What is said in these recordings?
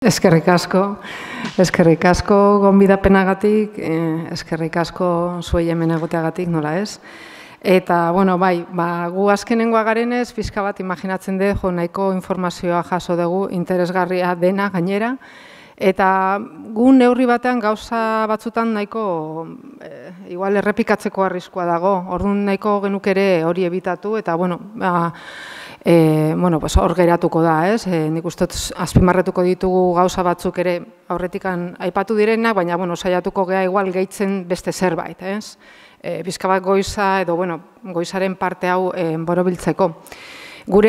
Eskerrik asko gonbidapenagatik, eskerrik asko zuei hemen egoteagatik, nola ez? Eta, bueno, bai, gu azkenengoa garenez, pixka bat imaginatzen dut, nahiko informazioa jaso dugu, interesgarria dena gainera, eta gu neurri batean gauza batzutan nahiko, igual errepikatzeko arriskua dago, orduan nahiko genuk ere hori ebitatu, eta, bueno, hor geratuko da, ez? Nik uste azpimarretuko ditugu gauza batzuk ere aurretikan aipatu direnak, baina saiatuko gea igual gehitzen beste zerbait, ez? Bizka bat goiza edo goizaren parte hau borobiltzeko. Gu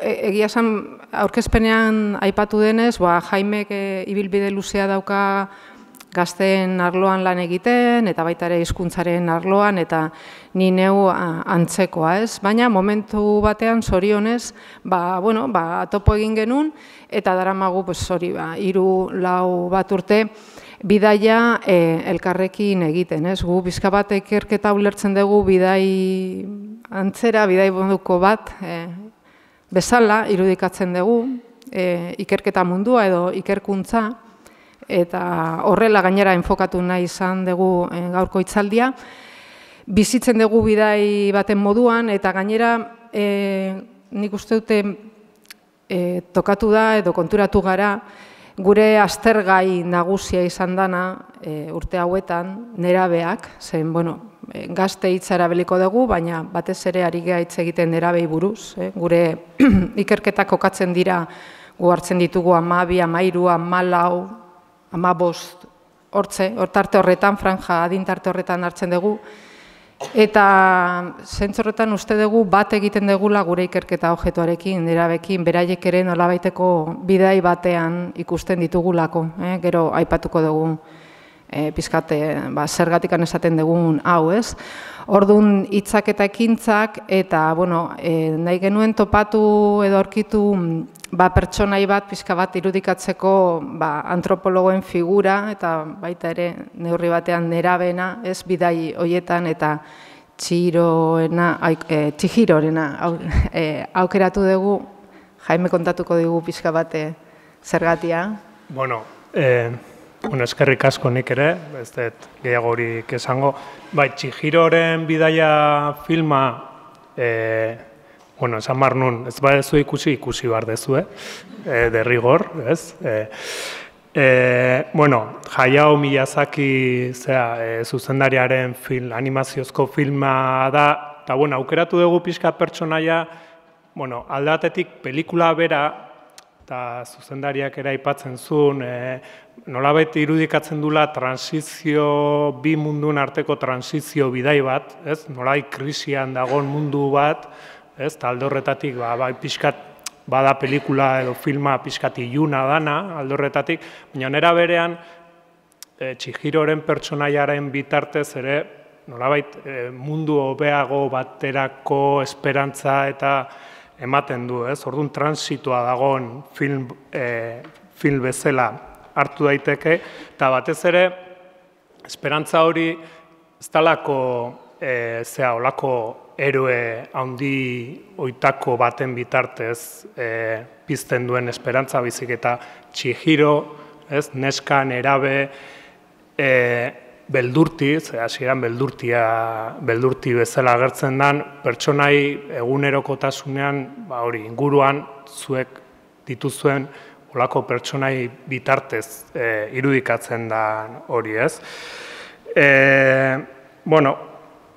egia esan aurkezpenean aipatu denez, Jaimek ibilbide luzea dauka gazteen arloan lan egiten, eta baita ere hizkuntzaren arloan, eta ni neu antzekoa, ez? Baina momentu batean, zorionez, topo egin genuen, eta daramagu, hori, 3-4 bat urte, bidaia elkarrekin egiten, ez? Gu bizka bat ikerketa ulertzen dugu bidai antzera, bidai moduko bat bezala irudikatzen dugu, ikerketa mundua edo ikerkuntza, eta horrela gainera enfokatu nahi izan dugu gaurko hitzaldia. Bizitzen dugu bidai baten moduan, eta gainera nik uste dute tokatu da edo konturatu gara, gure aztergai nagusia izan dana urte hauetan nerabeak, zen, gazte hitza erabiliko dugu, baina batez ere ari geha hitz egiten nerabei buruz. Gure ikerketak kokatzen dira, gu hartzen ditugu 12, 13, 14, 15, hortarte horretan, franja adintarte horretan hartzen dugu, eta zentzorretan uste dugu bat egiten dugula gure ikerketa objektuarekin, nerabekin, beraiek ere nolabaiteko bidai batean ikusten ditugulako, gero aipatuko dugu pizkat zergatikan esaten dugun hau, ez? Orduan hitzak eta ekintzak, eta nahi genuen topatu edo aurkitu pertsonai bat pixka bat irudikatzeko antropologoen figura, eta baita ere neurri batean nerabena, ez bidai hoietan, eta Txihirorena aukeratu dugu, Jaime kontatuko dugu pixka bat zergatia. Eskerrik asko nik ere, ez dut gehiago horik esango. Txihiroren bidaia filma, esan behar nun, ez badezu ikusi behar dezu, derrigor, ez? Hayao Miyazaki zuzendariaren animaziozko filma da, eta aukeratu dugu pixka pertsonaia, aldatetik pelikula bera, eta zuzendariak ere aipatzen zuen, nolabait irudikatzen dula transizio, bi mundun arteko transizio bidai bat, nolabait krisian dagoen mundu bat, alde horretatik, pixkat, bada pelikula edo filma pixkat iluna dana, alde horretatik, baina nera berean, Txihiroren pertsonaiaren bitartez ere, nolabait mundu hobeago baterako esperantza eta ematen du, orduan transitoa dagoen film bezala hartu daiteke, eta batez ere, esperantza hori ez dalako olako eroe handi oitako baten bitartez pizten duen esperantza bizik, eta Txihiro, neska, nerabe, beldurti, hasieran beldurti bezala agertzen den, pertsonai egunerokotasunean, inguruan, zuek dituzuen olako pertsonai bitartez irudikatzen da hori, ez?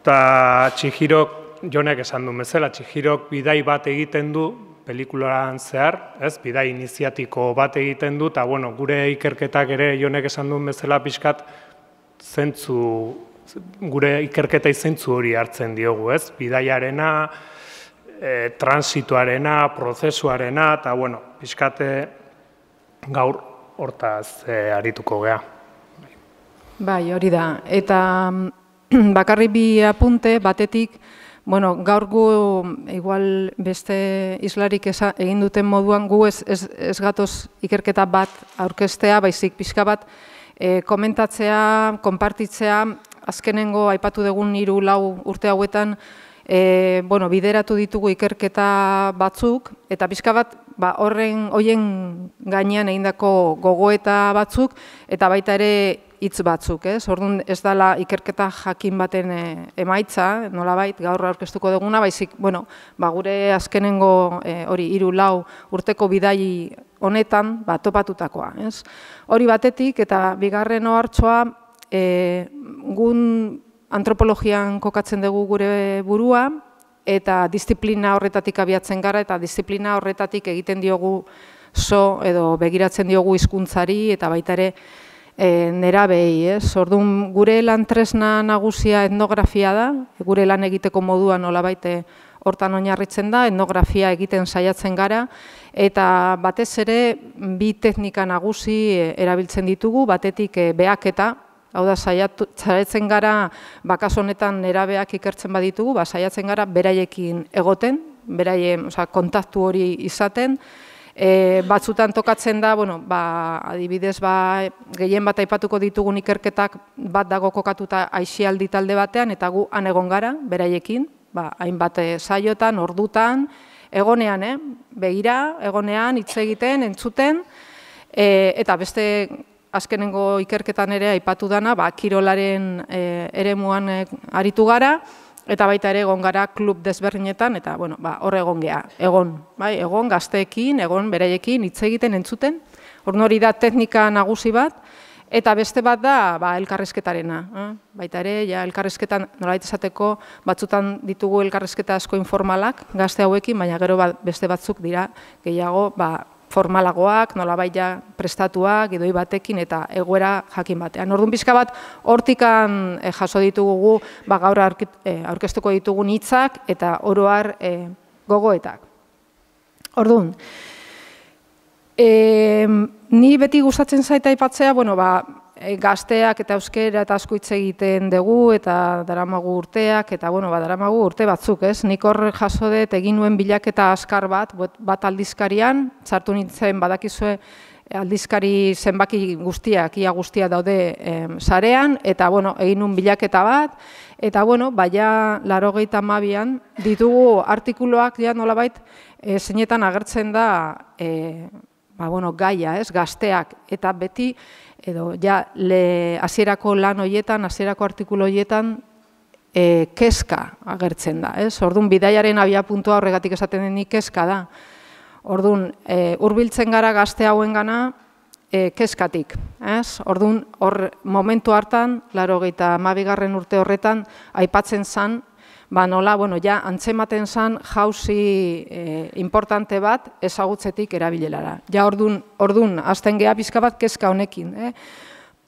Eta Txihirok, Jonek esan duen bezala, Txihirok bidai bat egiten du, pelikulan zehar, bidai iniziatiko bat egiten du, eta gure ikerketak ere Jonek esan duen bezala pixkat, gure ikerketa zentzu hori hartzen diogu, bidaiarena, transitoarena, prozesuarena, eta pixkate gaur hortaz arituko gea. Bai, hori da, eta bakarri bi apunte, batetik, gaur gu, igual beste islarik egin duten moduan, gu ez gatoz ikerketa bat aurkeztea, baizik pixka bat, komentatzea, konpartitzea, azkenengo aipatu dugun 3-4 urte hauetan bideratu ditugu ikerketa batzuk, eta pixka bat horien gainean egindako gogoeta batzuk, eta baita ere hitz batzuk, ez? Orduan ez dela ikerketa jakin baten emaitza, nolabait gaur aurkeztuko duguna, baizik, gure azkenengo hori 3-4 urteko bidai honetan topatutakoa, ez? Hori batetik, eta bigarren ohartxoa, gun antropologian kokatzen dugu gure burua, eta disiplina horretatik abiatzen gara, eta disiplina horretatik egiten diogu edo begiratzen diogu hizkuntzari eta baita ere nerabei, ez? Orduan, gure lan tresna nagusia etnografia da, gure lan egiteko moduan nolabait hortan oinarritzen da, etnografia egiten saiatzen gara, eta batez ere bi teknika nagusi erabiltzen ditugu, batetik behaketa, hau da, saiatzen gara, kasu honetan nerabeak ikertzen baditugu, saiatzen gara beraiekin egoten, beraien kontaktu hori izaten, batzutan tokatzen da, adibidez, gehien bat aipatuko ditugun ikerketak bat dago kokatuta aisialdi talde batean, eta gu han egon gara, beraiekin, hainbat saiotan, ordutan, egonean, begira, egonean, hitz egiten, entzuten, eta beste azkenengo ikerketan ere aipatu dana, kirolaren eremuan aritu gara, eta baita ere egon gara klub desberdinetan, eta hor egon geha, egon gazteekin, egon beraiekin, hitz egiten, entzuten, hori da teknika nagusi bat, eta beste bat da elkarrizketarena. Baita ere, elkarrizketan nolabait esateko batzutan ditugu elkarrizketa asko informalak gazte hauekin, baina gero beste batzuk dira gehiago formalagoak, nolabait prestatuak, idoi batekin eta egoera jakin batean. Orduan pixka bat, hortikan jaso ditugu gaur aurkeztuko ditugun hitzak eta oro har gogoetak. Orduan, ni beti gustatzen zait aipatzea, gazteak eta euskera eta asko hitz egiten dugu eta daramagu urteak eta daramagu urte batzuk, ez? Nik hor jaso dut egin nuen bilaketa askar bat aldizkarian, sartu nintzen badakizue aldizkari zenbaki guztiak, ia guztia daude sarean, eta egin nuen bilaketa bat, eta baina 82an ditugu artikuluak nolabait zeinetan agertzen da gaia, ez, gazteak, eta beti, edo, hasierako lan horietan, hasierako artikulu horietan, kezka agertzen da, ez? Orduan, bidaiaren abiapuntua horregatik esaten denik kezka da. Orduan, hurbiltzen gara gazte hauen gana, kezkatik, ez? Orduan, momentu hartan, 82. urte horretan, aipatzen zan, nola, antzematen zan jauzi importante bat ezagutzetik erabilelara. Orduan, azten geha pixka bat kezka honekin.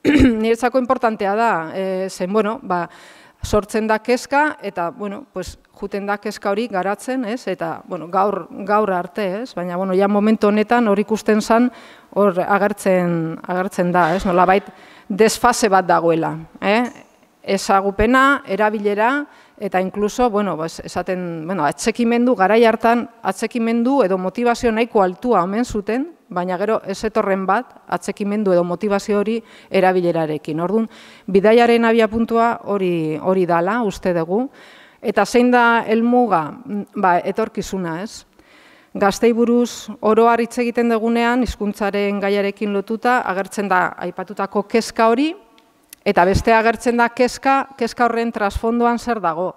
Niretzako importantea da, zen, sortzen da kezka, eta, juten da kezka hori garatzen, eta, gaur arte, baina, momentu honetan hor ikusten zan, hor agertzen da, nolabait desfase bat dagoela. Ezagupena, erabilera, eta inkluso, esaten, atxekimendu, garai hartan, atxekimendu edo motivazio nahiko altua omen zuten, baina gero ez etorren bat, atxekimendu edo motivazio hori erabilerarekin. Orduan, bidaiaren abiapuntua hori dala, uste dugu, eta zein da helmuga, etorkizuna, ez? Gaztei buruz oro har hitz egiten dugunean, hizkuntzaren gaiarekin lotuta, agertzen da aipatutako kezka hori, eta beste agertzen da kezka horren trasfondoan zer dago.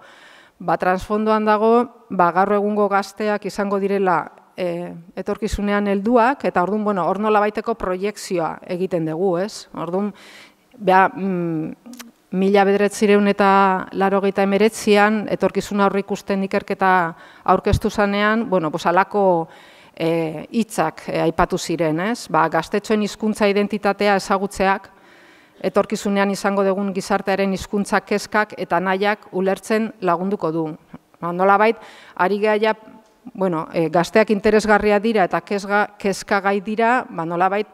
Trasfondoan dago, gaur egungo gazteak izango direla etorkizunean helduak, eta orduan, hor nolabaiteko proiekzioa egiten dugu, ez? Orduan, 1989an, etorkizuna aurre ikusten ikerketa aurkeztu zanean, alako hitzak aipatu ziren, ez? Gaztetxoen hizkuntza identitatea ezagutzeak, etorkizunean izango dugun gizartearen hizkuntza kezkak eta nahiak ulertzen lagunduko du. Nolabait, ari geha, gazteak interesgarria dira eta kezkagai dira, nolabait,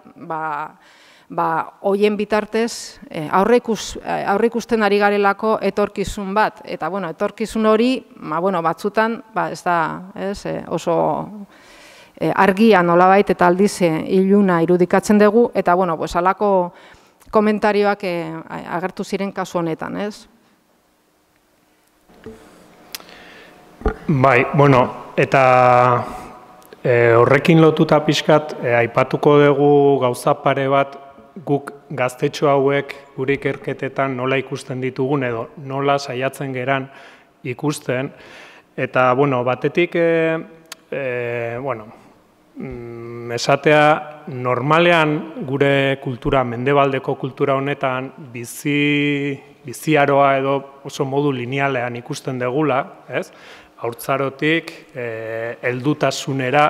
hoien bitartez, aurreikusten ari garelako etorkizun bat. Eta, etorkizun hori, batzutan, ez da, oso argia nolabait eta aldiz iluna irudikatzen dugu, eta, alako komentarioak agertu ziren kasu honetan, ez? Bai, bueno, eta horrekin lotuta pixkat, aipatuko dugu gauza pare bat guk gaztetxo hauek gure ikerketetan nola ikusten ditugun edo nola saiatzen geran ikusten. Eta, bueno, batetik, esatea, normalean gure kultura, mendebaldeko kultura honetan, biziaroa edo oso modu linealean ikusten degula, ez? Haurtzarotik, heldutasunera,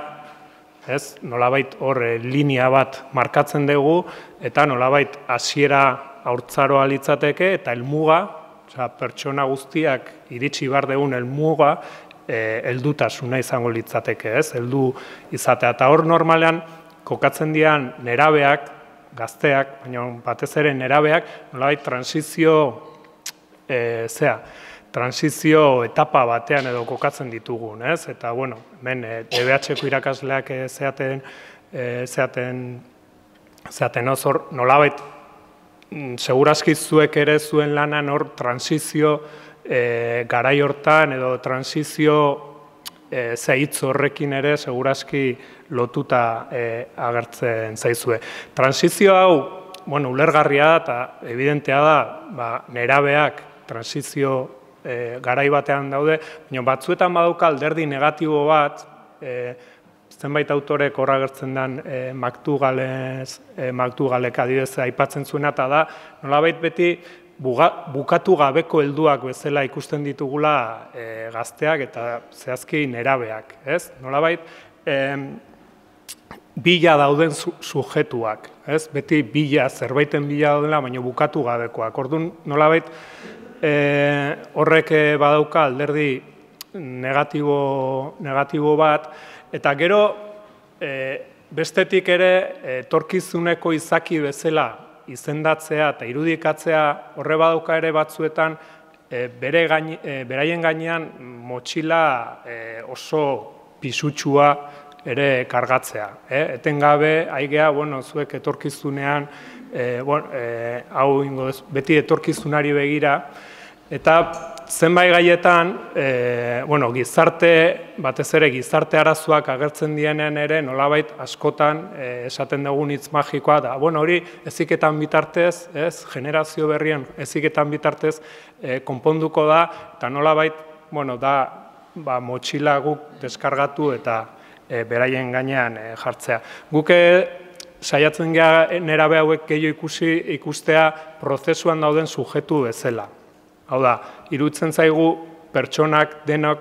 ez? Nolabait hor linea bat markatzen dugu, eta nolabait hasiera haurtzaroa litzateke, eta helmuga, pertsona guztiak iritsi behar dugun helmuga, heldutasuna izango litzateke, ez? Heldu izatea. Eta hor normalean, kokatzen dian nerabeak, gazteak, baina batez ere nerabeak, nolabait transizio etapa batean edo kokatzen ditugun, ez? Eta, bueno, hemen DBH-ko irakasleak zeaten hor, nolabait, segurazki zuek ere zuen lanan hor transizio garai hortan edo transizio hitz horrekin ere segurazki lotuta agertzen zaizue. Transizio hau, bueno, ulergarria da eta evidentea da, nerabeak transizio garai batean daude, baina batzuetan badauka alderdi negatibo bat, zenbait autorek hor agertzen den Maktugalek adibidez aipatzen zuena, eta da, nolabait beti bukatu gabeko helduak bezala ikusten ditugula gazteak eta zehazki nerabeak, ez? Nolabait, bila dauden sujetuak, ez? Beti zerbaiten bila daudela, baina bukatu gabekoak. Orduan, nolabait, horrek badauka alderdi negatibo bat, eta gero bestetik ere etorkizuneko izaki bezala izendatzea eta irudikatzea horre badauka ere batzuetan beraien gainean motxila oso pisutsua ere kargatzea. Etengabe, aigea, zuek etorkizunean, hau ingo beti etorkizunari begira, eta zenbait gaietan, batez ere gizarte arazoak agertzen dienen ere, nolabait askotan esaten dugun hitz magikoa da. Hori heziketan bitartez, generazio berrien heziketan bitartez konponduko da, eta nolabait, da motxila guk deskargatu eta beraien gainean jartzea. Guk saiatzen gara nerabe hauek gehiago ikustea prozesuan dauden sujetu bezala. Hau da, iruditzen zaigu pertsonak denok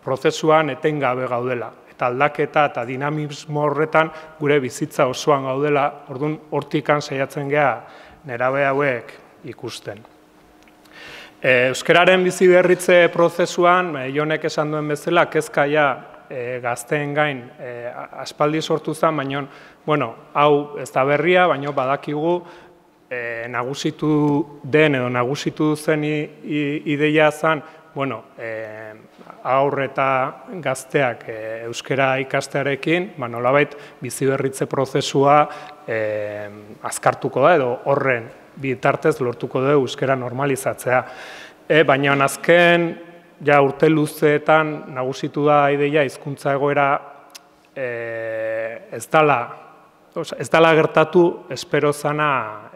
prozesuan etengabe gaudela. Eta aldaketa eta dinamismo horretan gure bizitza osoan gaudela, orduan hortikan saiatzen gara nerabe hauek ikusten. Euskararen bizi berritze prozesuan, Jonek esan duen bezala, kezkaia gazteen gain aspaldi sortu zen, baina, hau ez da berria, baina badakigu nagusitu den edo nagusitu zen ideia zen, haur eta gazteak euskara ikastearekin, nolabait biziberritze prozesua azkartuko da edo horren bitartez lortuko du euskara normalizatzea. Baina azken urte luzeetan nagusitu da ideia hizkuntza egoera ez dela gertatu espero zana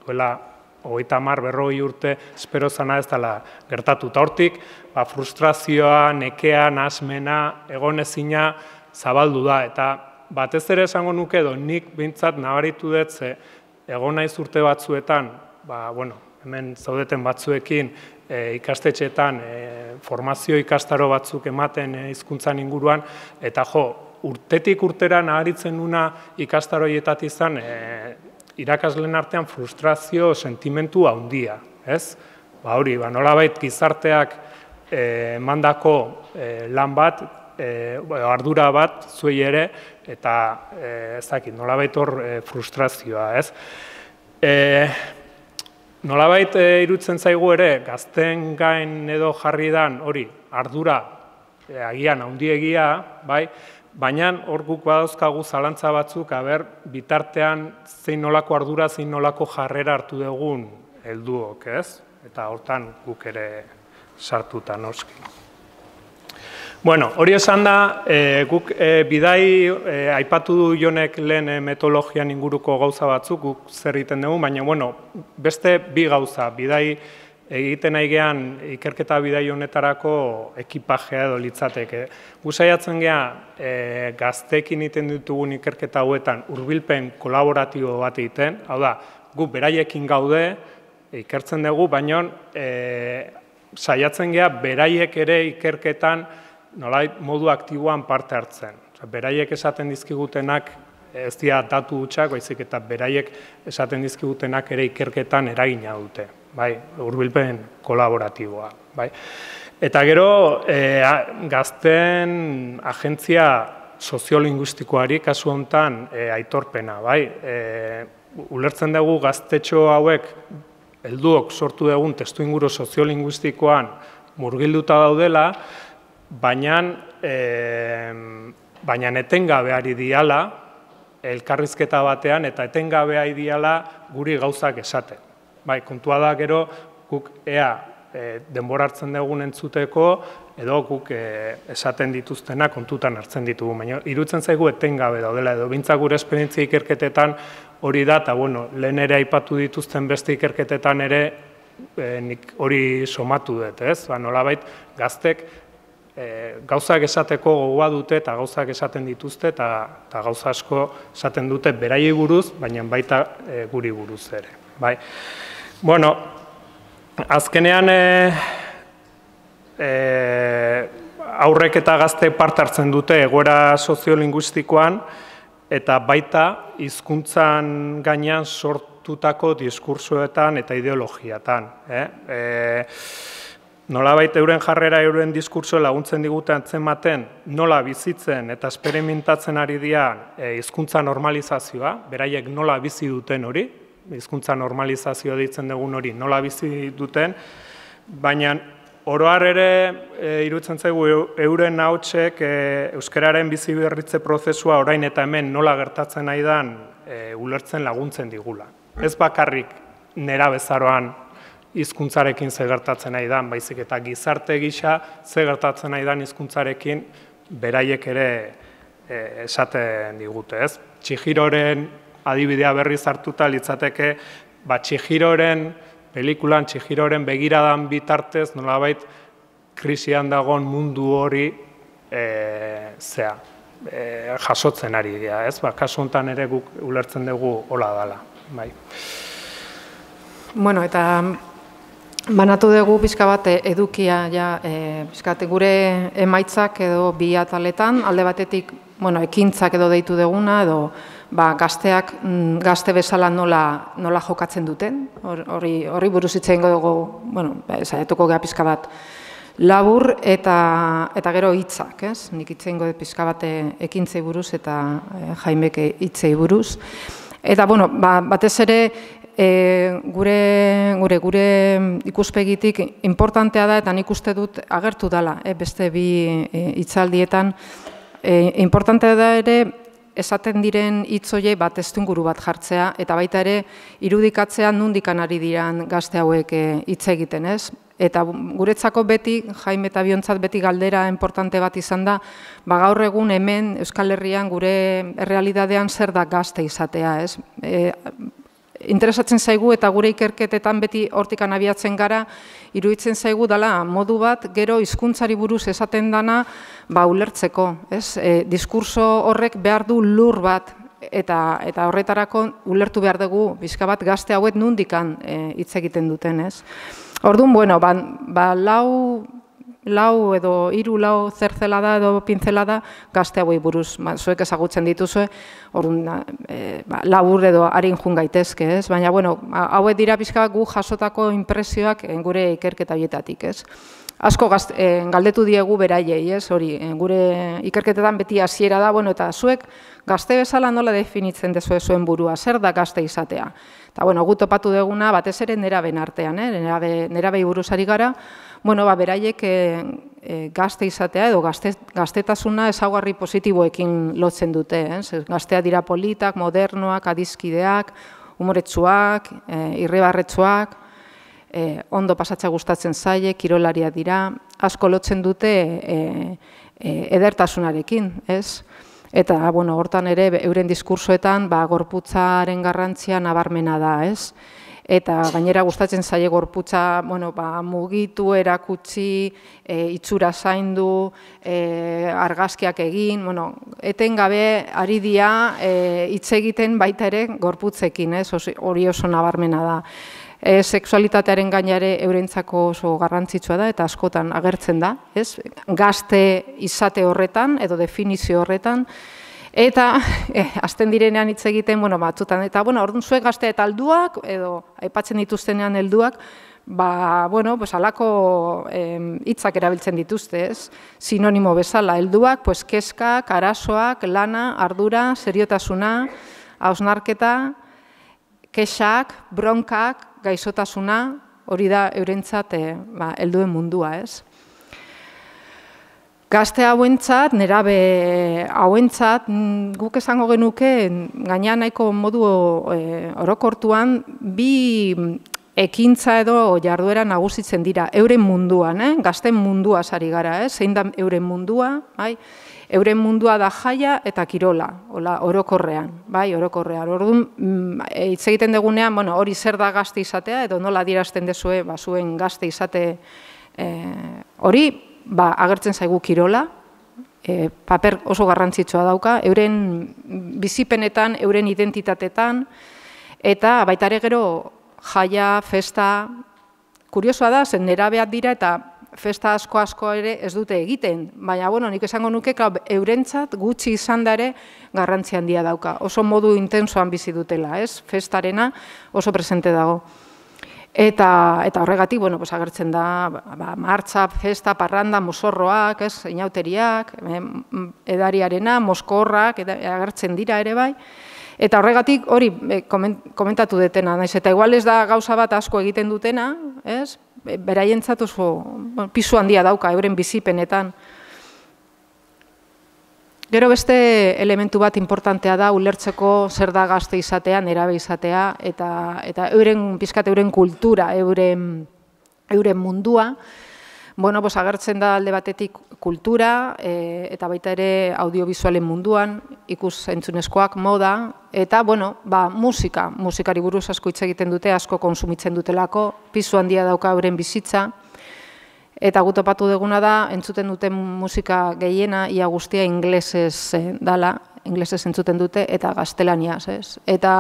duela 30-40 urte espero zana ez dela gertatu. Eta hortik frustrazioa, nekea, nahasmena, egonezina zabaldu da. Eta batez ere esango nuke edo nik behintzat nabaritu dut egon naiz urte batzuetan, hemen zaudeten batzuekin ikastetxeetan formazio ikastaro batzuk ematen hizkuntzan inguruan, eta urtetik urtera nabaritzen nuna ikastaroietatik izan irakasleen artean frustrazio sentimentu handia, ez? Hori, nolabait gizarteak mandako lan bat, ardura bat zuei ere, eta ez dakit, nolabait hor frustrazioa, ez? Nolabait iruditzen zaigu ere, gazten gain edo jarri dan hori ardura agian handiegia, bai, baina hor guk badauzkagu zalantza batzuk, bitartean zein nolako ardura, zein nolako jarrera hartu dugun helduok, ez? Eta hortan guk ere sartuta noski. Bueno, hori esan da, guk bidai aipatu du Jonek lehen metodologian inguruko gauza batzuk, guk zer egiten dugu, baina bueno, beste bi gauza, bidai egiten nahi gean ikerketa bidai honetarako ekipajea edo litzateke. Gu saiatzen geha gazteekin egiten ditugun ikerketa hauetan hurbilpen kolaboratibo bat egiten, hau da, gu beraiekin gaude, ikertzen dugu, baina saiatzen geha beraiek ere ikerketan nolait modu aktiboan parte hartzen. Beraiek esaten dizkigutenak ez dira datu hutsak, baizik eta beraiek esaten dizkigutenak ere ikerketan eragina dute, bai, hurbilpen kolaboratiboa, bai. Eta gero gazteen agentzia soziolinguistikoari kasu hontan aitorpena, bai. Ulertzen dugu gaztetxo hauek helduok sortu dugun testuinguru soziolinguistikoan murgilduta daudela, baina etengabe ari diala elkarrizketa batean eta etengabe ari diala guri gauzak esaten. Bai, kontua da gero guk denbora hartzen dugun entzuteko edo guk esaten dituztena kontutan hartzen ditugu. Baina iruditzen zaigu etengabe daudela edo bintzak gure esperientzia ikerketetan hori da, eta bueno, lehen ere aipatu dituzten beste ikerketetan ere nik hori somatu dut, ez? Nolabait gaztek gauzak esateko gogoa dute eta gauzak esaten dituzte eta gauza asko esaten dute beraiei buruz, baina baita guri buruz ere. Bai. Bueno, azkenean aurrek eta gazte parte hartzen dute egoera soziolinguistikoan eta baita hizkuntzan gainean sortutako diskursoetan eta ideologiatan. Nolabait euren jarrera, euren diskurtso laguntzen digute antzematen nola bizitzen eta esperimentatzen ari dian hizkuntza normalizazioa, beraiek nola bizi duten hori, hizkuntza normalizazioa deitzen dugun hori nola bizi duten, baina oro har ere iruditzen zaigu euren ahotsek euskararen bizi berritze prozesua orain eta hemen nola gertatzen nahi dan ulertzen laguntzen digula. Ez bakarrik nerabezaroan hizkuntzarekin ze gertatzen nahi dan, baizik eta gizarte gisa ze gertatzen nahi dan hizkuntzarekin beraiek ere esaten digute, ez? Chihiroren adibidea berriz hartuta litzateke, Chihiroren pelikulan, Chihiroren begiradan bitartez nolabait krisian dagoen mundu hori jasotzen ari dira, ez? Kasu honetan ere guk ulertzen dugu hola dela, bai. Bueno, eta banatu dugu pixka bat edukia gure emaitzak edo bi ataletan, alde batetik ekintzak edo deitu duguna, edo gazte bezala nola jokatzen duten, horri buruz hitz egingo dugu, saiatuko gara pixka bat labur eta gero hitzak, ez? Nik hitz egingo dut pixka bat ekintzei buruz eta Jaimek hitzei buruz. Eta, batez ere, gure ikuspegitik importantea da, eta nik uste dut agertu dela, beste bi hitzaldietan, importantea da ere, esaten diren hitz horiek testuinguru bat jartzea, eta baita ere, irudikatzea nondikan ari diran gazte hauek hitz egiten, ez? Eta guretzako beti, Jaime eta biontzat beti galdera importante bat izan da, gaur egun hemen Euskal Herrian gure errealidadean zer da gazte izatea, ez? Interesatzen zaigu eta gure ikerketetan beti hortikan abiatzen gara, iruditzen zaigu dela modu bat gero hizkuntzari buruz esaten dana ulertzeko, ez? Diskurso horrek behar du lur bat eta horretarako ulertu behar dugu bizka bat gazte hauek nondikan hitz egiten duten, ez? Orduan, lau edo hiru lau zerzelada edo pintzelada gazte hauei buruz, zuek ezagutzen dituzue, orduan labur edo harin jun gaitezke, ez? Baina, hauek dira pixka gu jasotako inpresioak gure ikerketa horietatik, ez? Asko galdetu diegu beraiei, ez? Hori, gure ikerketetan beti hasiera da, eta zuek gazte bezala nola definitzen dezue zuen burua, zer da gazte izatea? Eta, gu topatu duguna, batez ere neraben artean, nerabei buruzari gara, beraiek gazte izatea edo gaztetasuna ezaugarri positiboekin lotzen dute. Gaztea dira politak, modernoak, adizkideak, umoretsuak, irribarretsuak, ondo pasatza gustatzen zaie, kirolaria dira, asko lotzen dute edertasunarekin, ez? Eta, bueno, hortan ere, euren diskursoetan, gorputzaren garrantzia nabarmena da, ez? Eta gainera gustatzen zaie gorputza, bueno, mugitu, erakutsi, itxura zaindu, argazkiak egin, bueno, etengabe ari dira hitz egiten baita ere gorputzekin, ez? Hori oso nabarmena da. Sexualitatearen gainare eurentzako oso garrantzitsua da eta askotan agertzen da, ez? Gazte izate horretan edo definizio horretan. Eta, azten direnean hitz egiten, bueno, batzutan, eta, bueno, orduan zuek gazte eta helduak, edo, aipatzen dituztenean helduak, bueno, halako hitzak erabiltzen dituzte, ez? Sinonimo bezala, helduak, kezkak, arazoak, lana, ardura, seriotasuna, hausnarketa, kexak, bronkak, gaixotasuna, hori da eurentzat helduen mundua, ez? Gazte hauentzat, nerabe hauentzat, guk esango genuke, gaina nahiko modu orokortuan, bi ekintza edo jarduera nagusitzen dira, euren munduan, gazten mundua sari gara, zein da euren mundua, euren mundua da jaia eta kirola, orokorrean, orokorrean. Orduan, hitz egiten dugunean, hori zer da gazte izatea, edo nola adierazten dezue, zuen gazte izate hori, agertzen zaigu kirola, paper oso garrantzitsua dauka, euren bizipenetan, euren identitatetan, eta baita ere gero jaia, festa, kuriosoa da, zen nerabeak dira eta festa asko ere ez dute egiten, baina, nik esango nuke, eurentzat gutxi izan da ere garrantzi handia dauka, oso modu intensoan bizi dutela, ez? Festarena oso presente dago. Eta horregatik, agertzen da, martxa, festa, parranda, mozorroak, inauteriak, edariarena, mozkorrak, agertzen dira ere bai. Eta horregatik hori komentatu detena, naiz, eta igual ez da gauza bat asko egiten dutena, beraientzat oso pisu handia dauka, euren bizipenetan. Gero beste elementu bat importantea da ulertzeko zer da gazte izatea, nerabe izatea, eta euren kultura, euren mundua. Agertzen da alde batetik kultura, eta baita ere audiovisualen munduan, ikus entzunezkoak, moda, eta musikari buruz asko hitz egiten dute, asko konsumitzen dutelako, pisu handia dauka euren bizitza. Eta gu topatu duguna da, entzuten duten musika gehiena, ia guztia inglesez dala, inglesez entzuten dute, eta gaztelaniaz, ez? Eta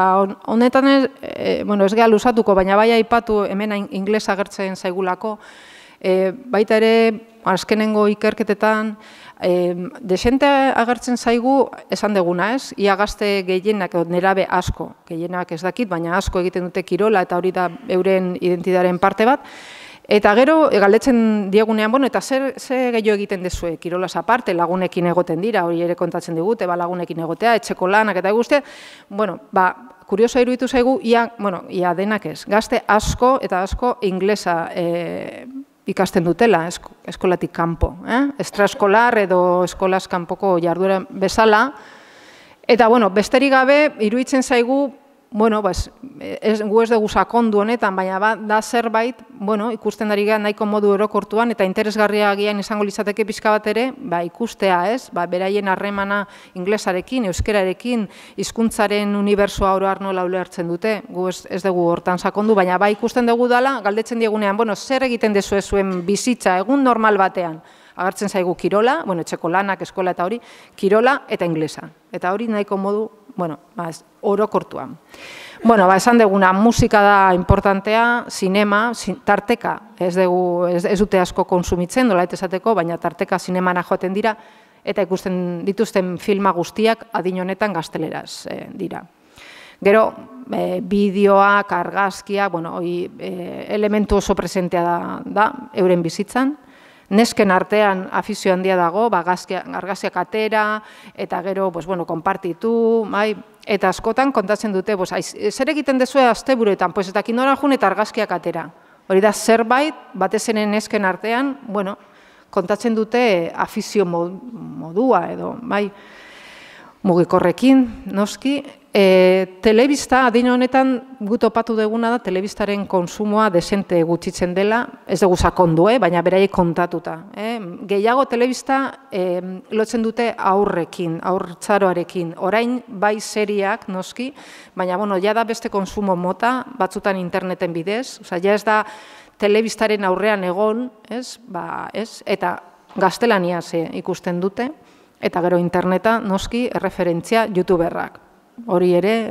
honetan ez geha luzatuko, baina bai aipatu hemen inglesa agertzen zaigulako, baita ere, azkenengo ikerketetan, desente agertzen zaigu esan deguna, ez? Ia gazte gehienak, nerabe asko, gehienak ez dakit, baina asko egiten dute kirola, eta hori da euren identitatearen parte bat. Eta gero, galdetzen diegunean, eta zer gehiago egiten dezue, kirolaz aparte, lagunekin egoten dira, hori ere kontatzen digute, lagunekin egotea, etxeko lanak eta guztia, kurioso iruditu zaigu, ia denak ez, gazte asko eta asko inglesa ikasten dutela, eskolatik kanpo, extraeskolar edo eskolaz kanpoko jarduera bezala, eta besterik gabe, iruditzen zaigu, gu ez dugu sakondu honetan, baina da zerbait, ikusten dari gehan nahiko modu erokortuan, eta interesgarria gian izango litzateke pixka bat ere, ikustea, ez? Beraien harremana inglesarekin, euskerarekin, hizkuntzaren unibersoa oro nola ulertzen dute, gu ez dugu hortan sakondu, baina ikusten dugu dela, galdetzen diegunean, zer egiten dezue zuen bizitza, egun normal batean, agertzen zaigu kirola, etxeko lanak, eskola eta hori, kirola eta inglesa. Eta hori nahiko modu, orokortuan. Esan duguna, musika da importantea, sinema, tarteka, ez dute asko konsumitzen, dola esateko, baina tarteka sinemana joaten dira, eta ikusten dituzten filma guztiak adin honetan gazteleraz dira. Gero, bideoak, argazkiak, elementu oso presentea da, euren bizitzan. Nesken artean afizio handia dago, argazkiak atera, eta gero, konpartitu, eta askotan kontatzen dute, zer egiten dezue asteburuetan, ez dakit nora jun eta argazkiak atera. Hori da zerbait, batez ere nesken artean, kontatzen dute afizio modua edo, mugikorrekin, noski. Telebista, adin honetan gut topatu duguna da, telebistaren konsumoa desente gutxitzen dela, ez dugu sakondu, baina beraiek kontatuta. Gehiago telebista lotzen dute aurrekin, aurtzaroarekin. Orain bai seriak, noski, baina ja da beste konsumo mota, batzutan interneten bidez, ja ez da telebistaren aurrean egon, eta gaztelaniaz ikusten dute, eta gero interneta, noski, erreferentzia youtuberrak. Hori ere,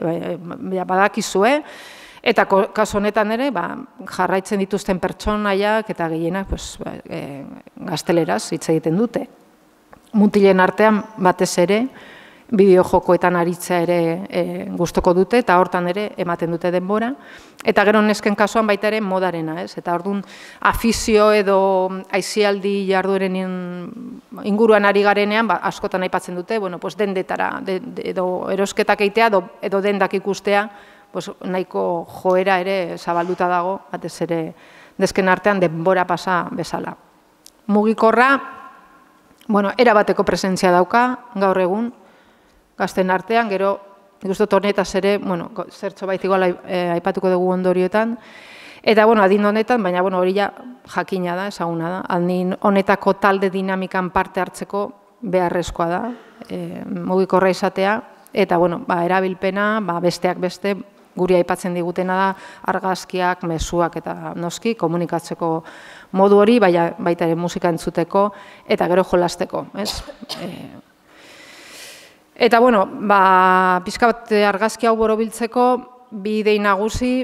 badakizue, eta kasu honetan ere, jarraitzen dituzten pertsonaiak eta gehienak gazteleraz hitz egiten dute. Mutilen artean batez ere, bideo-jokoetan aritza ere gustoko dute, eta hortan ere ematen dute denbora. Eta gero nesken kasuan baita ere modarena, eta orduan afizio edo aisialdi jardueren inguruan ari garenean, askotan aipatzen dute, dendetara, edo erosketak eitea, edo dendak ikustea, nahiko joera ere zabalduta dago, batez ere nesken artean denbora pasa bezala. Mugikorra, erabateko presentzia dauka, gaur egun, gazten artean, gero, ikustu honetaz ere, zertxo baitiko aipatuko dugu ondorioetan, eta, adin honetan, baina hori jakina da, ezaguna da, adin honetako talde dinamikan parte hartzeko beharrezkoa da, mugikorra izatea, eta, erabilpena, besteak beste, guri aipatzen digutena da, argazkiak, mezuak eta noski, komunikatzeko modu hori, baita ere musika entzuteko, eta gero jolasteko, ez? Eta, pixka bat argazki hau borobiltzeko, bi idei nagusi,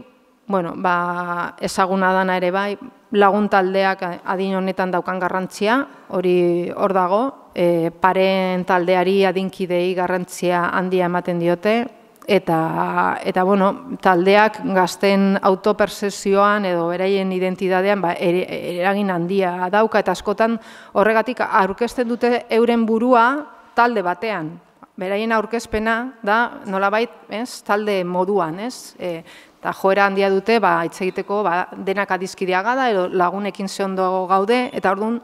ezaguna dana ere bai, lagun taldeak adin honetan daukan garrantzia, hori hor dago, paren taldeari adinkidei garrantzia handia ematen diote, eta taldeak gazten autoperzesioan edo beraien identidadean eragin handia dauka, eta askotan horregatik aurkezten dute euren burua talde batean. Beraien aurkezpena da, nolabait, talde moduan, eta joera handia dute, hitz egiteko denak adizkideaga da, edo lagunekin ze ondo gaude, eta orduan,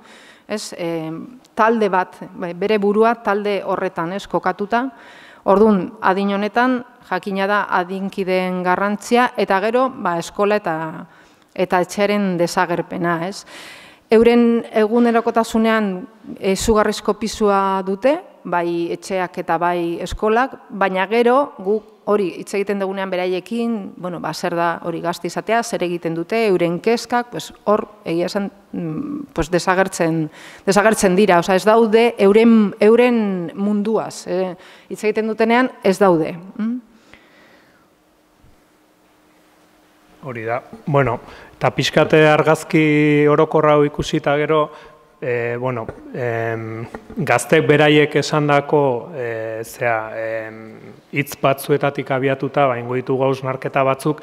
talde bat, bere burua talde horretan, kokatuta. Orduan, adin honetan, jakina da adinkideen garrantzia, eta gero, eskola eta etxearen desagerpena, Euren egunerokotasunean izugarrizko pisua dute, bai etxeak eta bai eskolak, baina gero, guk hori hitz egiten dugunean beraiekin, zer da hori gazte izatea, zer egiten dute, euren keskak, hor egia esan desagertzen dira, ez daude euren munduaz, hitz egiten dutenean ez daude. Hori da, eta pixkate argazki orokorra ikusi eta gero, gaztek beraiek esandako hitz batzuetatik abiatuta, ingo ditugu hausnarketa batzuk,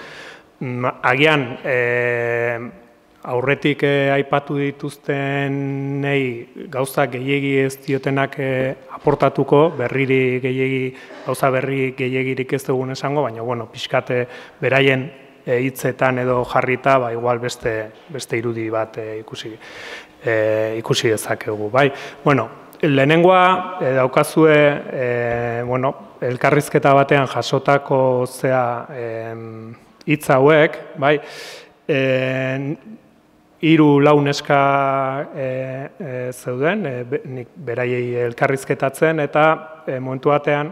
agian aurretik aipatu dituztenei gauza gehiegi ez diotenak aportatuko, gauza berri gehiagirik ez dugun esango, baina pixkate beraien hitzetan edo jarrita, igual beste irudi bat ikusi dezakegu, bai. Lehenengoa daukazue, elkarrizketa batean jasotako hitz hauek, bai, 3-4 neska zeuden, nik beraiei elkarrizketatzen, eta momentu batean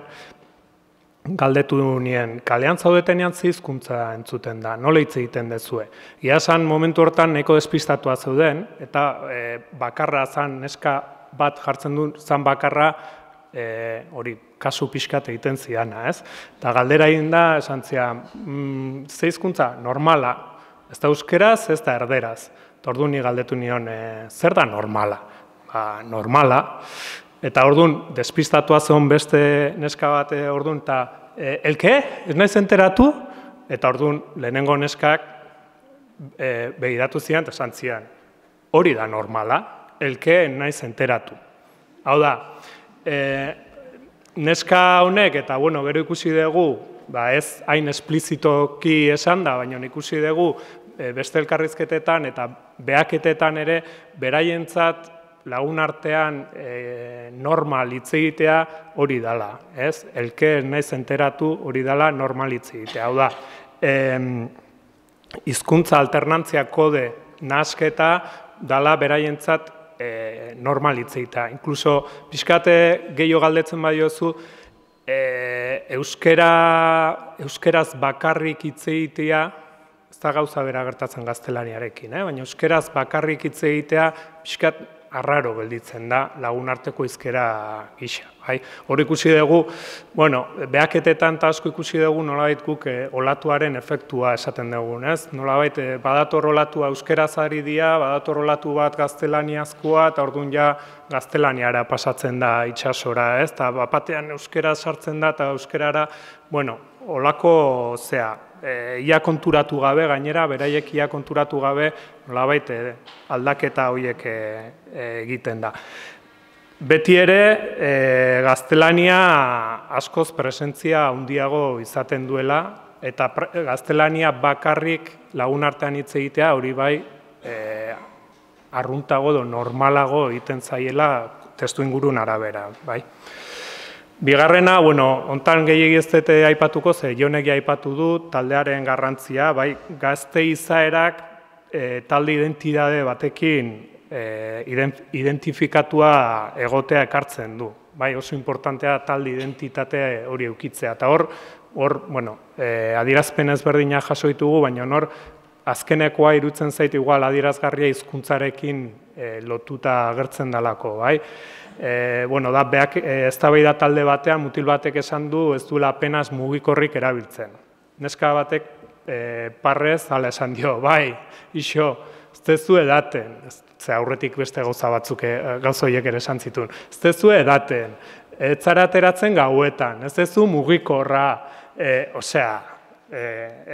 galdetu nien, kalean zaudetenean ze hizkuntza entzuten da, nola hitz egiten dezue. Ia esan momentu hortan nahiko despistatua zeuden, eta bakarra zan neska bat jartzen du zan bakarra hori kasu pixkat egiten zidana, ez? Eta galdera egin da, esan zian, ze hizkuntza normala, ez da euskeraz, ez da erderaz. Orduan ni galdetu nion, zer da normala? Normala. Eta orduan, despistatua zegoen beste neska bat orduan, eta elke, ez naiz enteratu? Eta orduan, lehenengo neskak begiratu zian, eta esan zian, hori da normala, elke naiz enteratu. Hau da, neska honek, eta gero ikusi dugu, ez hain esplizitoki esan da, baina ikusi dugu beste elkarrizketetan eta behaketetan ere, beraientzat lagun artean normal hitz egitea hori dala, ez? Elke naiz enteratu hori dala normal hitz egitea. Hau da, hizkuntza alternantzia kode nahasketa dala beraientzat normal hitz egitea. Inkluso, pixkate gehiago galdetzen badiozu, euskeraz bakarrik hitz egitea, ez da gauza bera gertatzen gaztelaniarekin, baina euskeraz bakarrik hitz egitea pixkat arraro gelditzen da lagun arteko hizkera gisa. Hor ikusi dugu, behaketetan eta asko ikusi dugu nolabait guk olatuaren efektua esaten dugun, ez? Nolabait badator olatua euskeraz ari dira, badator olatu bat gaztelaniazkoa, eta orduan ja gaztelaniara pasatzen da itsasora, ez? Eta bapatean euskeraz sartzen da, eta euskerara, olako zea, ia konturatu gabe, gainera, beraiek ia konturatu gabe, nolabait aldaketa horiek egiten da. Beti ere, gaztelania askoz presentzia handiago izaten duela, eta gaztelania bakarrik lagun artean hitz egitea, hori bai, arruntago edo normalago egiten zaiela testu ingurun arabera, bai. Bigarrena, hontan gehiegi ez dute aipatuko, ze Jonegi aipatu du, taldearen garrantzia, bai, gazte izaerak talde identitate batekin identifikatua egotea ekartzen du. Bai, oso importantea talde identitate hori eukitzea. Eta hor, adierazpen ezberdina jaso ditugu, baina hor, azkenekoa irutzen zait igual adierazgarria hizkuntzarekin lotuta agertzen dalako, bai. Da, eztabaida talde batean, mutil batek esan du, ez duela apenas mugikorrik erabiltzen. Neska batek parrez, hala esan dio, bai, iso, ez dezu edaten, ze aurretik beste gauza batzuk gauzoiek ere esan zituen, ez dezu edaten, ez zara ateratzen gauetan, ez dezu mugikorra,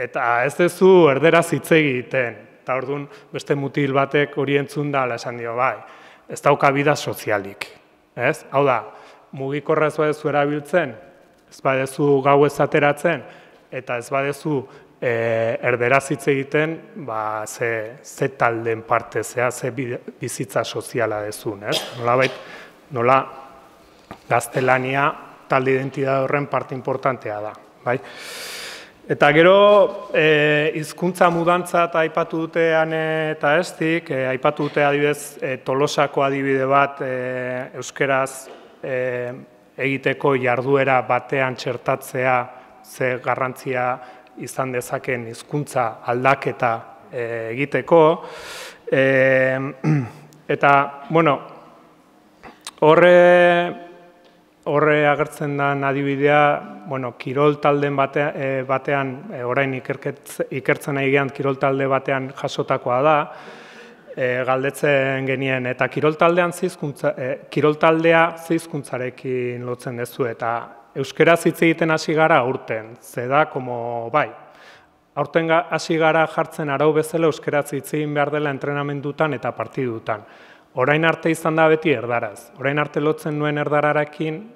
eta ez dezu erderaz hitz egiten, eta orduan beste mutil batek hori entzun da, hala esan dio, bai, ez dauka bida sozialik. Hau da, mugikorra ez badezu erabiltzen, ez badezu gau ez ateratzen, eta ez badezu erderaz hitz egiten, ze talden parte, ze bizitza soziala dezun. Nola gaztelania talde identitate horren parte importantea da. Eta gero, hizkuntza mudantza eta aipatu dute Ane eta Estik, aipatu dute adibidez Tolosako adibide bat euskeraz egiteko jarduera batean txertatzea ze garrantzia izan dezaken hizkuntza aldaketa egiteko. Eta, horre agertzen den adibidea, kirol talden batean, orain ikertzen egian kirol talde batean jasotakoa da, galdetzen genien, eta kirol taldea ze hizkuntzarekin lotzen duzu, eta euskeraz hitz egiten hasi gara aurten, ze da, aurten hasi gara jartzen arau bezala euskeraz hitz egin behar dela entrenamendutan eta partidutan. Orain arte izan da beti erdaraz, orain arte lotzen nuen erdararekin,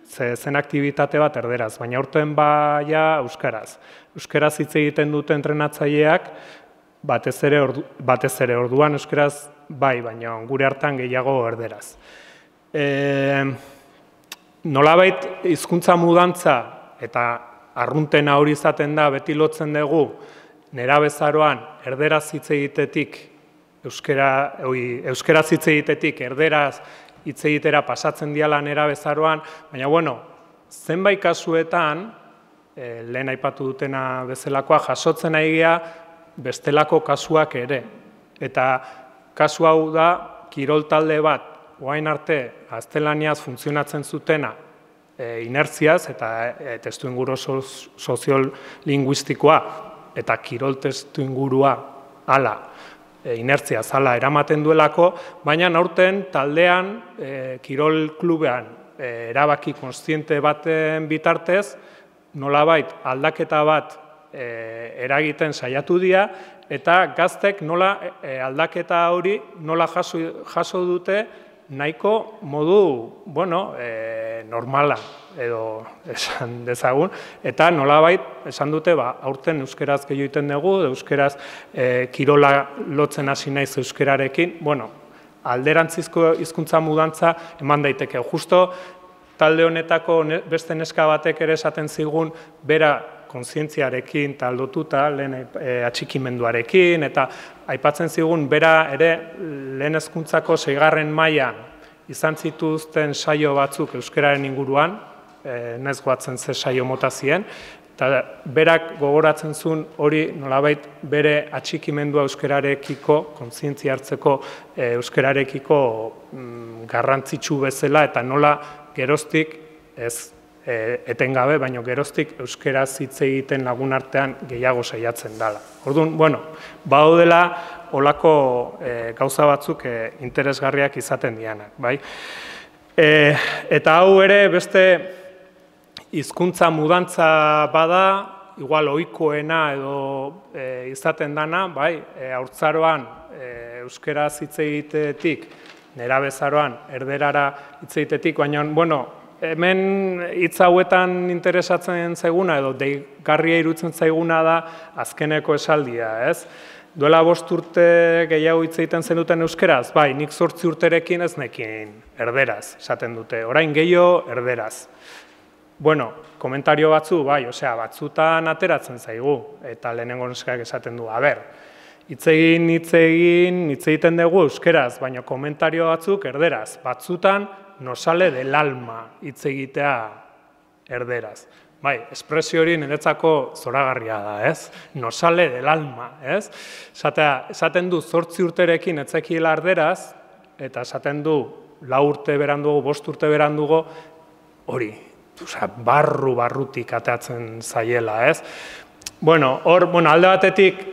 zen aktibitate bat erderaz, baina aurten baia euskaraz. Euskaraz hitz egiten dute entrenatzaileak, batez ere orduan euskaraz bai, baina gure hartan gehiago erderaz. Nolabait hizkuntza mudantza eta arruntena hori izaten da, beti lotzen dugu, nerabezaroan erderaz hitz egitetik, euskaraz hitz egitetik, erderaz hitz egitera pasatzen diala nerabezaroan, baina, zenbait kasuetan, lehen aipatu dutena bezalakoa, jasotzen nahi gea bestelako kasuak ere. Eta kasu hau da, kirol talde bat, orain arte, gaztelaniaz funtzionatzen zutena, inertziaz, eta testuinguru soziolinguistikoa, eta kirol testuingurua hala, inertzia zala eramaten duelako, baina aurten taldean, kirol klubean, erabaki kontziente baten bitartez, nolabait aldaketa bat eragiten saiatu dira, eta gaztek nola aldaketa hori nola jaso dute nahiko modu, normala edo esan dezagun, eta nolabait esan dute, aurten euskeraz gehiago egiten dugu, euskeraz kirola lotzen hasi naiz euskerarekin, alderantzizko hizkuntza mudantza eman daiteke. Justo talde honetako beste neska batek ere esaten zigun, bera kontzientziarekin taldotuta, lehen atxikimenduarekin, eta aipatzen zigun, bera ere lehen hezkuntzako 6. mailan izan zituzten saio batzuk euskararen inguruan, naiz goatzen ze saio mota ziren, eta berak gogoratzen zuen hori nolabait bere atxikimendua euskararekiko, kontzientzia hartzeko euskararekiko garrantzitsu bezala, eta nola geroztik, ez etengabe, baina geroztik euskaraz hitz egiten lagun artean gehiago saiatzen dela. Orduan, bueno, badaudela olako gauza batzuk interesgarriak izaten dianak, bai? Eta hau ere beste hizkuntza mudantza bada, igual ohikoena edo izaten dana, bai, haurtzaroan euskaraz hitz egitetik, nerabezaroan erderara hitz egitetik, baina, bueno, hemen hitz hauetan interesatzen zaiguna edo deigarria iruditzen zaiguna da azkeneko esaldia, ez? Duela 5 urte gehiago hitz egiten zenuten euskeraz, bai, nik 8 urterekin ez nekin erderaz, esaten dute, orain gehiago erderaz. Bueno, komentario batzu, bai, osea, batzutan ateratzen zaigu, eta lehenengo neskak esaten du, hitz egiten dugu euskeraz, baina komentario batzuk erderaz, batzutan nos sale del alma hitz egitea erderaz. Bai, espresio hori niretzako zoragarria da, ez? Nos sale del alma, ez? Esaten du 8 urterekin ez zekiela erderaz, eta esaten du 4 urte berandugo, 5 urte berandugo, hori, barrutik ateatzen zaiela, ez? Bueno, alde batetik,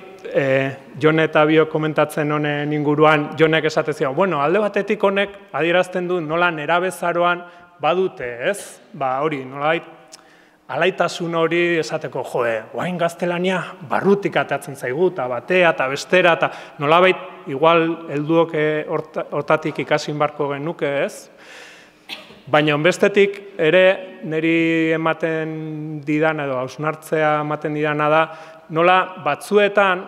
Jon eta Bio komentatzen honen inguruan, Jonek esaten zion, bueno, alde batetik honek adierazten du nola nerabezaroan badute, ez? Hori, nolabait, alaitasun hori esateko, oain gaztelania barrutik ateatzen zaigu, eta batea, eta bestera, eta nolabait, igual, helduok hortatik ikasin barko genuke, ez? Baina bestetik ere niri ematen didana edo hausnartzea ematen didana da, nola batzuetan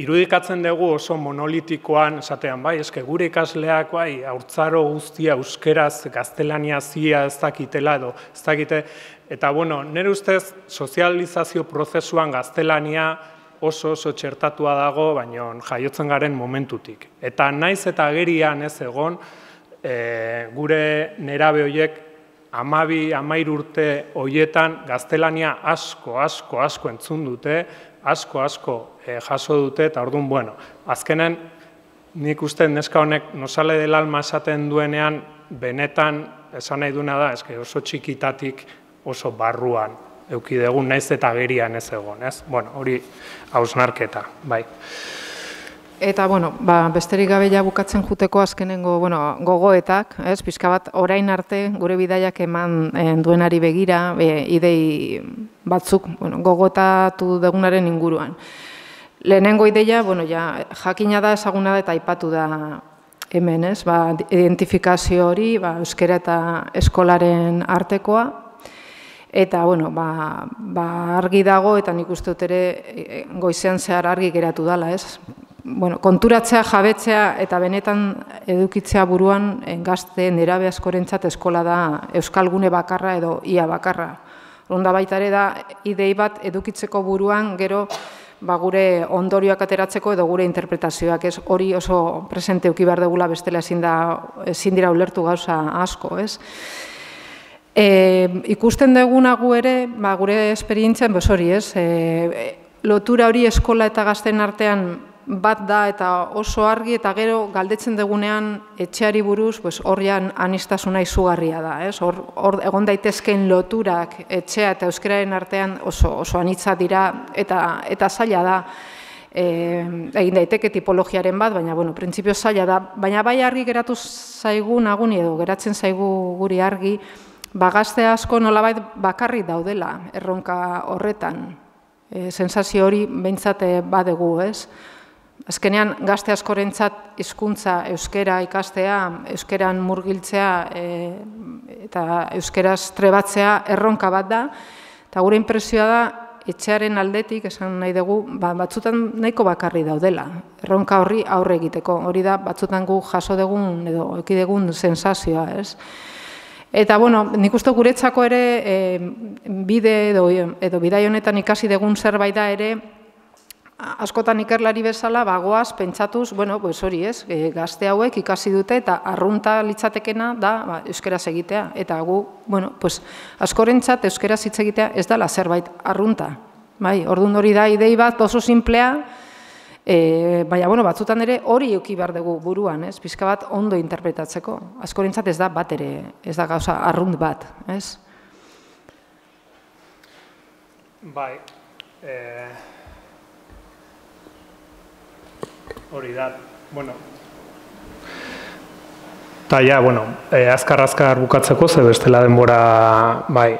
irudikatzen dugu oso monolitikoan esatean, bai, eske gure ikasleak, bai, haurtzaro guztia euskeraz, gaztelaniazia ez dakitela edo ez dakite, eta bueno, nire ustez sozializazio prozesuan gaztelania oso txertatua dago, baina jaiotzen garen momentutik. Eta naiz eta agerian ez egon, gure nerabe horiek 12-13 urte horietan gaztelania asko entzun dute, asko jaso dute, eta orduan, bueno, azkenen nik uste neska honek nosale del alma esaten duenean, benetan esan nahi duna da, eske oso txikitatik oso barruan eukidegun, naiz eta agerian ez egon, ez? Bueno, hori hausnarketa, bai. Eta, bueno, besterik gabe ja bukatzen juteko azkenengo, gogoetak, ez, pixka bat, orain arte, gure bidaiak eman duenari begira, idei batzuk, gogotatu dugunaren inguruan. Lehenengo ideia, jakina da, ezaguna da eta aipatu da hemen, ez, identifikazio hori, euskara eta eskolaren artekoa, eta, argi dago, eta nik uste dut ere goizean zehar argi geratu dela, ez, konturatzea, jabetzea eta benetan edukitzea buruan gazte nerabe askorentzat eskola da euskalgune bakarra edo ia bakarra. Onda baita ere da idei bat edukitzeko buruan gero gure ondorioak ateratzeko edo gure interpretazioak, ez hori oso presente eduki behar dugula bestela ezin dira ulertu gauza asko, ez? Ikusten dugunagu ere, gure esperientzian, hori, ez? Lotura hori eskola eta gazten artean bat da eta oso argi eta gero galdetzen dugunean etxeari buruz horrean anistasuna izugarria da. Hor egon daitezkeen loturak etxea eta euskararen artean oso anitza dira eta zaila da egin daiteke tipologiaren bat, baina printzipio zaila da. Baina bai argi geratu zaigu naguni edo geratzen zaigu guri argi, gazte asko nolabait bakarrik daudela erronka horretan. Sensazio hori behintzat badegu, ez? Azkenean, gazte askorentzat hizkuntza euskera ikastea, euskeran murgiltzea eta euskeraz trebatzea erronka bat da, eta gure inpresioa da etxearen aldetik, esan nahi dugu, batzutan nahiko bakarri daudela, erronka horri aurre egiteko, hori da batzutan gu jaso dugun edo ekidegun sensazioa, ez? Eta, bueno, nik uste guretzako ere bide edo bidai honetan ikasi dugun zerbait da ere, askotan ikerlari bezala, bagoaz, pentsatuz, bueno, hori ez, gazte hauek ikasi dute eta arrunta litzatekena da euskeraz egitea. Eta gu, bueno, askorentzat euskeraz hitz egitea ez dela zerbait arrunta. Orduan hori da idei bat oso simplea, baina, bueno, batzutan ere hori euki behar dugu buruan, ez, pixka bat ondo interpretatzeko. Askorentzat ez da bat ere, ez da gauza arrunt bat, ez? Bai, hori da, bueno, eta ja, bueno, azkar bukatzeko, ze bestela denbora, bai,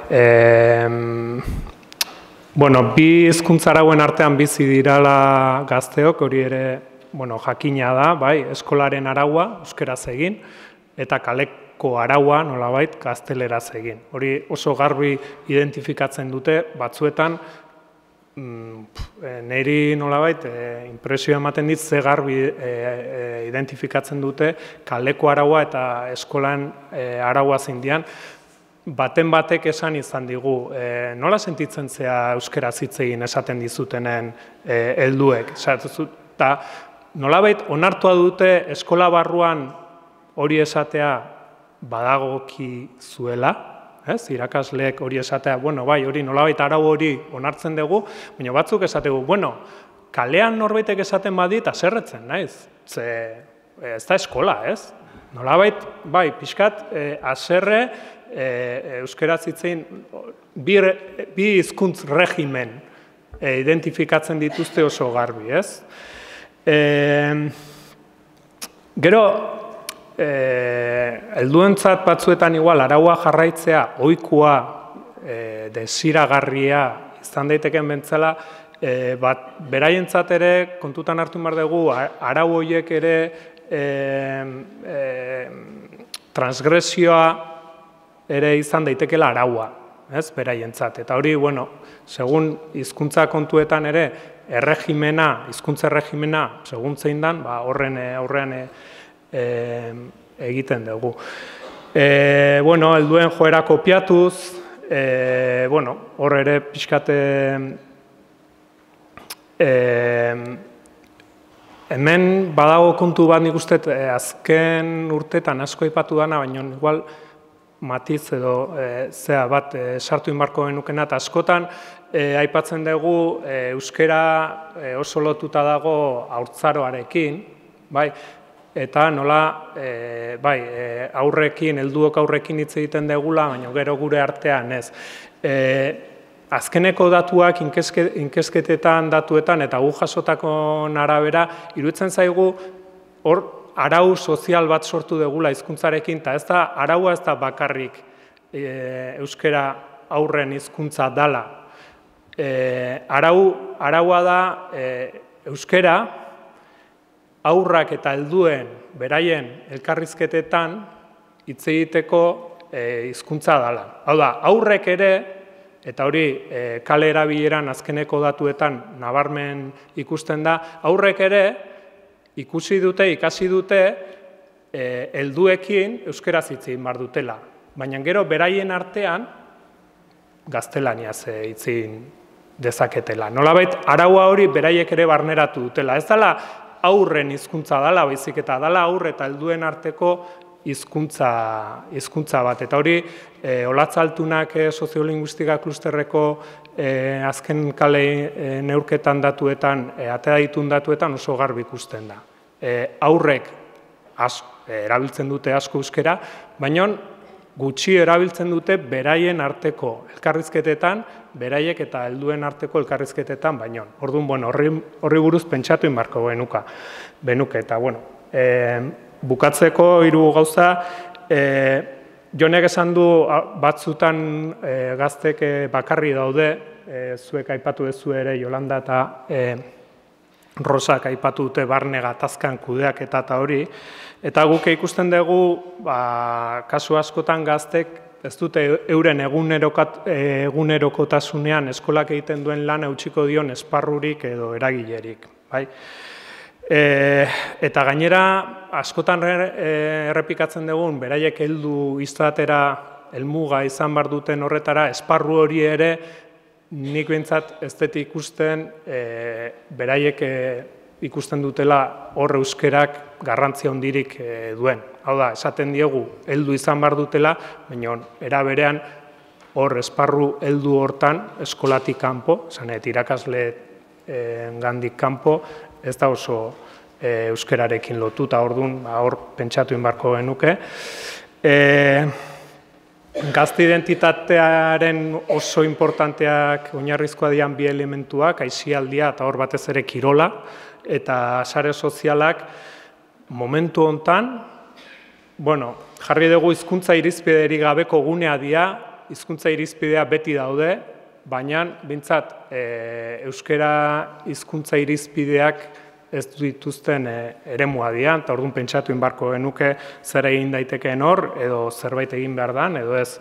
bueno, bi hizkuntzarauen artean bizi dirala gazteok, hori ere, bueno, jakina da, bai, eskolaren araua, euskeraz egin, eta kaleko araua, nolabait, gazteleraz egin. Hori oso garbi identifikatzen dute, batzuetan, niri nolabait, impresioa ematen dit, ze garbi identifikatzen dute kaleko araua eta eskolan araua zindian, baten batek esan izan digu, nola sentitzen zea euskeraz hitz egin esaten dizutenen helduek. Eta nolabait onartua dute eskola barruan hori esatea badagoki zuela, irakasleek hori esatea, bueno, bai, hori nolabait arau hori onartzen dugu, baina batzuk esategu, bueno, kalean norbaitek esaten badit, aserretzen, naiz, ze ez da eskola, ez? Nolabait, bai, pixkat, aserre, euskeraz hitzein, bi hizkuntz regimen identifikatzen dituzte oso garbi, ez? Gero, helduentzat batzuetan igual araua jarraitzea ohikoa desiragarria izan daiteken bentzela, beraientzat ere kontutan hartu behar dugu arau horiek ere transgresioa ere izan daitekela araua, ez, beraientzat. Eta hori, bueno, segun hizkuntza kontuetan ere erregimena, hizkuntza erregimena, segun zein dan, horren aurrean egiten dugu. Bueno, helduen joera kopiatuz, bueno, hor ere pixkate hemen badago kontu bat nik uste azken urtetan asko aipatu dana, baina igual matiz edo zea bat sartu inbarko genukena, eta askotan aipatzen dugu euskera oso lotuta dago haurtzaroarekin, bai, eta nola aurrekin, helduok aurrekin hitz egiten degula, baina gero gure artean ez. Azkeneko datuak inkesketetan, datuetan, eta gu jasotako arabera, iruditzen zaigu hor arau sozial bat sortu degula hizkuntzarekin, eta ez da araua ez da bakarrik euskera aurren hizkuntza dala. Araua da euskera aurrak eta helduen beraien elkarrizketetan hitz egiteko hizkuntza dala. Hau da, aurrek ere, eta hori kale erabileran azkeneko datuetan nabarmen ikusten da, aurrek ere ikusi dute, ikasi dute helduekin euskaraz hitz egin behar dutela. Baina gero beraien artean gaztelaniaz hitz egin dezaketela. Nolabait araua hori beraiek ere barneratu dutela. Ez dela aurren hizkuntza dela, baizik eta dela aurre eta helduen arteko hizkuntza bat. Eta hori Olatz Altunak soziolinguistika klusterreko azken kale neurketan datuetan, atera ditun datuetan oso garbi ikusten da. Aurrek erabiltzen dute asko euskera, baina gutxi erabiltzen dute beraien arteko elkarrizketetan, beraiek eta helduen arteko elkarrizketetan, baina. Orduan, bueno, horri buruz pentsatu inbarko benuke, eta, bueno, bukatzeko hiru gauza, Jonek esan du batzutan gaztek bakarri daude, zuek aipatu duzu ere Jolanda eta Rosak aipatu dute barne gatazkan kudeaketa eta hori, eta guk ikusten dugu kasu askotan gaztek ez dute euren egunerokotasunean eskolak egiten duen lana utziko dion esparrurik edo eragilerik. Bai? Eta gainera, askotan errepikatzen dugun, beraiek heldu izatera helmuga izan bar duten horretara, esparru hori ere, nik behintzat ez dut ikusten, beraiek ikusten dutela hor euskerak garrantzia handirik duen. Hau da, esaten diegu, heldu izan bar dutela, baina era berean hor esparru heldu hortan eskolatik kanpo, esanet irakasle gandik kanpo, ez da oso euskerarekin lotuta orduan, hor pentsatu inbarko genuke. Gazte identitatearen oso importanteak oinarrizkoa dian bi elementuak, aisialdia eta hor batez ere kirola, eta sare sozialak momentu hontan, jarri dugu hizkuntza irizpiderik gabeko gunea dira, hizkuntza irizpidea beti daude, baina bintzat euskera hizkuntza irizpideak ez dituzten eremua dira, eta orduan pentsatu inbarko genuke zer egin daitekeen hor, edo zerbait egin behar dan, edo ez,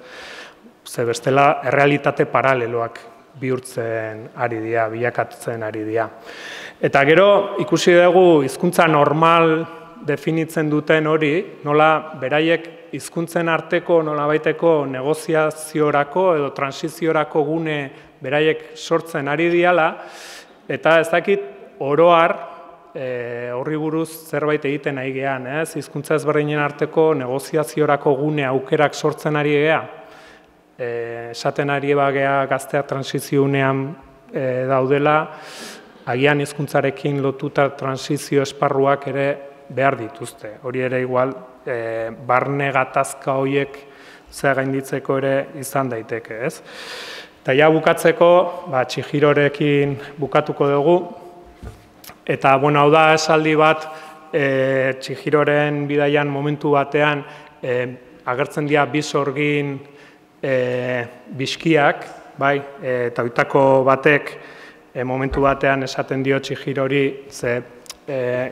ze bestela errealitate paraleloak bihurtzen ari dira, bilakatzen ari dira. Eta gero ikusi dugu hizkuntza normal definitzen duten hori, nola beraiek hizkuntzen arteko nolabaiteko negoziaziorako edo transiziorako gune beraiek sortzen ari diala, eta ez dakit oroar horri buruz zerbait egiten ari gehan, hizkuntza ezberdinen arteko negoziaziorako gune aukerak sortzen ari gea. Esaten ari bagea gazteak transiziunean daudela, agian hizkuntzarekin lotuta transizio esparruak ere behar dituzte. Hori ere igual, barne gatazka horiek zea gainditzeko ere izan daiteke, ez? Eta ja bukatzeko, Chihirorekin bukatuko dugu, eta, hau da esaldi bat, Chihiroren bidaian momentu batean agertzen dira bi sorgin biskiak, eta oitako batek momentu batean esaten dio Chihirori, ze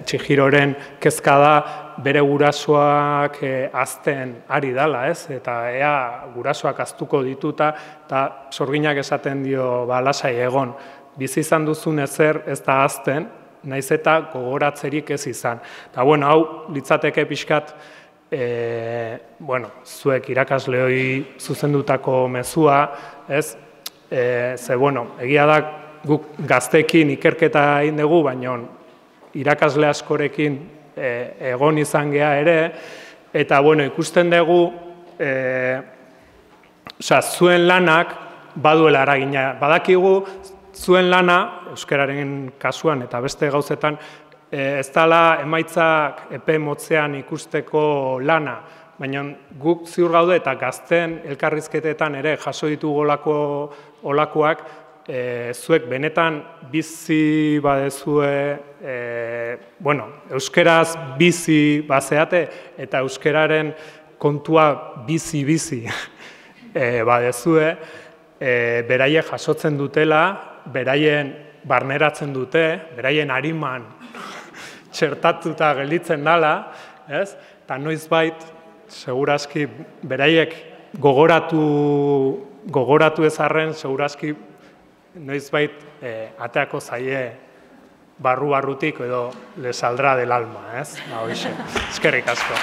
Chihiroren kezka da bere gurasoak hazten ari dala, ez? Eta ea gurasoak haztuko dituta, eta sorginak esaten dio, lasai egon, bizi izan duzun ezer ez da hazten, naiz eta gogoratzerik ez izan. Eta, hau litzateke pixkat, zuek irakasleoi zuzendutako mezua, ez? Ze, egia da guk gazteekin ikerketa egin dugu, baina irakasle askorekin egon izan gea ere, eta, ikusten dugu, zuen lanak baduela eragina. Badakigu, zuen lana, euskararen kasuan eta beste gauzetan, ez dela emaitzak epe motzean ikusteko lana, baina guk ziur gaude eta gazten elkarrizketetan ere jaso ditugu olakoak, zuek benetan bizi badezue, euskeraz bizi bazeate eta euskararen kontua bizi badezue, beraiek jasotzen dutela, beraien barneratzen dute, beraien ariman txertatuta gelditzen dala, ez? Eta noizbait, segurazki, beraiek gogoratu ezarren, segurazki, noizbait ateako zaie barru-barrutik edo le saldrá del alma, ez? Eskerrik asko.